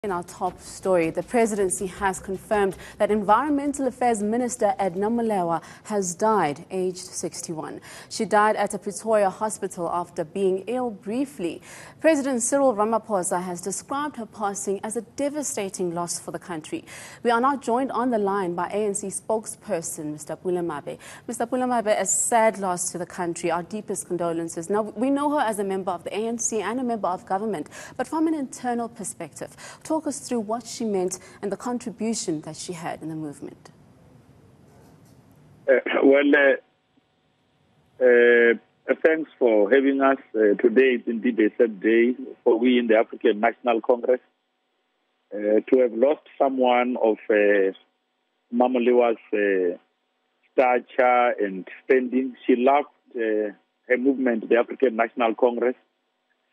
In our top story, the Presidency has confirmed that Environmental Affairs Minister Edna Molewa has died, aged 61. She died at a Pretoria hospital after being ill briefly. President Cyril Ramaphosa has described her passing as a devastating loss for the country. We are now joined on the line by ANC spokesperson, Mr. Pule Mabe. Mr. Pule Mabe, a sad loss to the country. Our deepest condolences. Now, we know her as a member of the ANC and a member of government, but from an internal perspective, talk us through what she meant and the contribution that she had in the movement. Thanks for having us. Today is indeed a sad day for we in the African National Congress. To have lost someone of Molewa's stature and standing. She loved her movement, the African National Congress,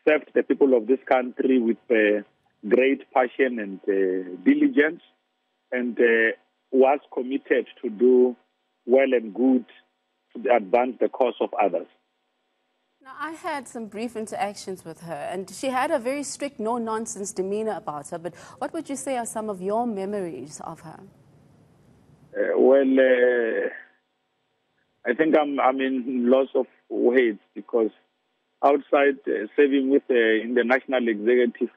served the people of this country with great passion and diligence, and was committed to do well and good to advance the cause of others. Now, I had some brief interactions with her, and she had a very strict, no-nonsense demeanor about her, but what would you say are some of your memories of her? I think I'm in lots of ways, because outside serving with in the National Executive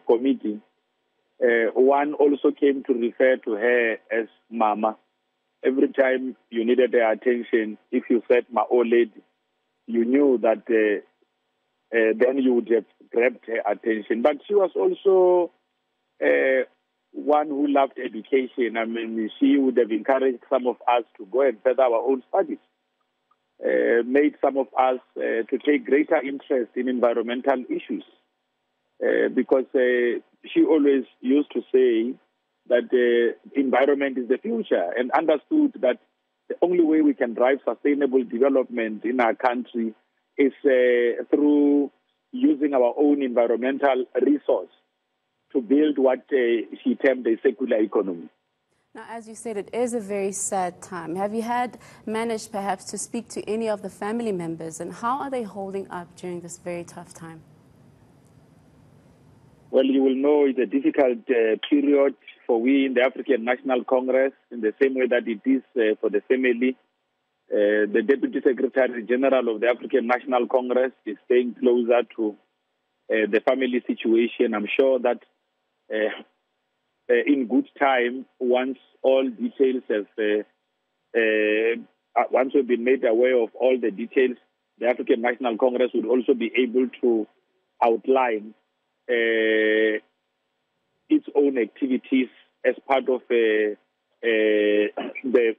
Committee, one also came to refer to her as Mama. Every time you needed her attention, if you said "my old lady," you knew that then you would have grabbed her attention. But she was also one who loved education. I mean, she would have encouraged some of us to go and further our own studies. Made some of us to take greater interest in environmental issues, because she always used to say that the environment is the future, and understood that the only way we can drive sustainable development in our country is through using our own environmental resource to build what she termed a circular economy. Now, as you said, it is a very sad time. Have you managed perhaps to speak to any of the family members, and how are they holding up during this very tough time? Well, you will know it's a difficult period for we in the African National Congress, in the same way that it is for the family. The Deputy Secretary General of the African National Congress is staying closer to the family situation. I'm sure that in good time, once all details have, once we've been made aware of all the details, the African National Congress would also be able to outline its own activities as part of the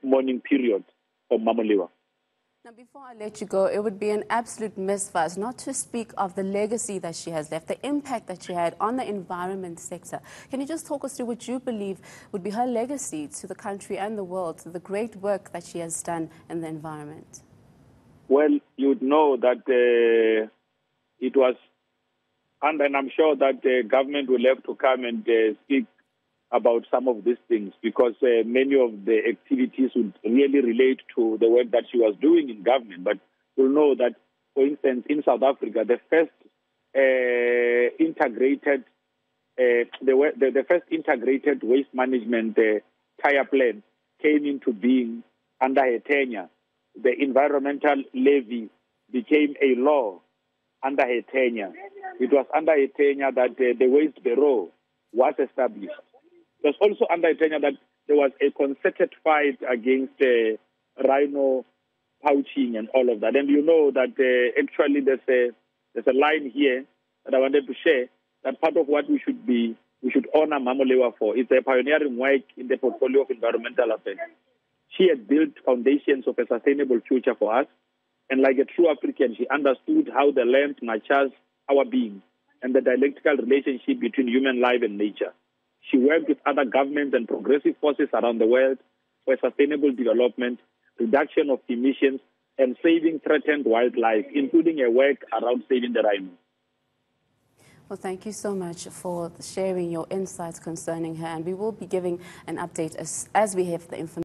mourning period for Molewa. Now, before I let you go, it would be an absolute miss for us not to speak of the legacy that she has left, the impact that she had on the environment sector. Can you just talk us through what you believe would be her legacy to the country and the world, to the great work that she has done in the environment? Well, you would know that it was, and I'm sure that the government will have to come and speak about some of these things, because many of the activities would really relate to the work that she was doing in government. But you'll know that, for instance, in South Africa, the first integrated waste management tire plan came into being under her tenure. The environmental levy became a law under her tenure. It was under her tenure that the Waste Bureau was established. It was also under her tenure that there was a concerted fight against rhino poaching and all of that. And you know that actually there's a line here that I wanted to share, that part of what we should honor Molewa for is a pioneering work in the portfolio of environmental affairs. She had built foundations of a sustainable future for us, and like a true African, she understood how the land nurtures our being and the dialectical relationship between human life and nature. She worked with other governments and progressive forces around the world for sustainable development, reduction of emissions, and saving threatened wildlife, including her work around saving the rhino. Well, thank you so much for sharing your insights concerning her, and we will be giving an update as we have the information.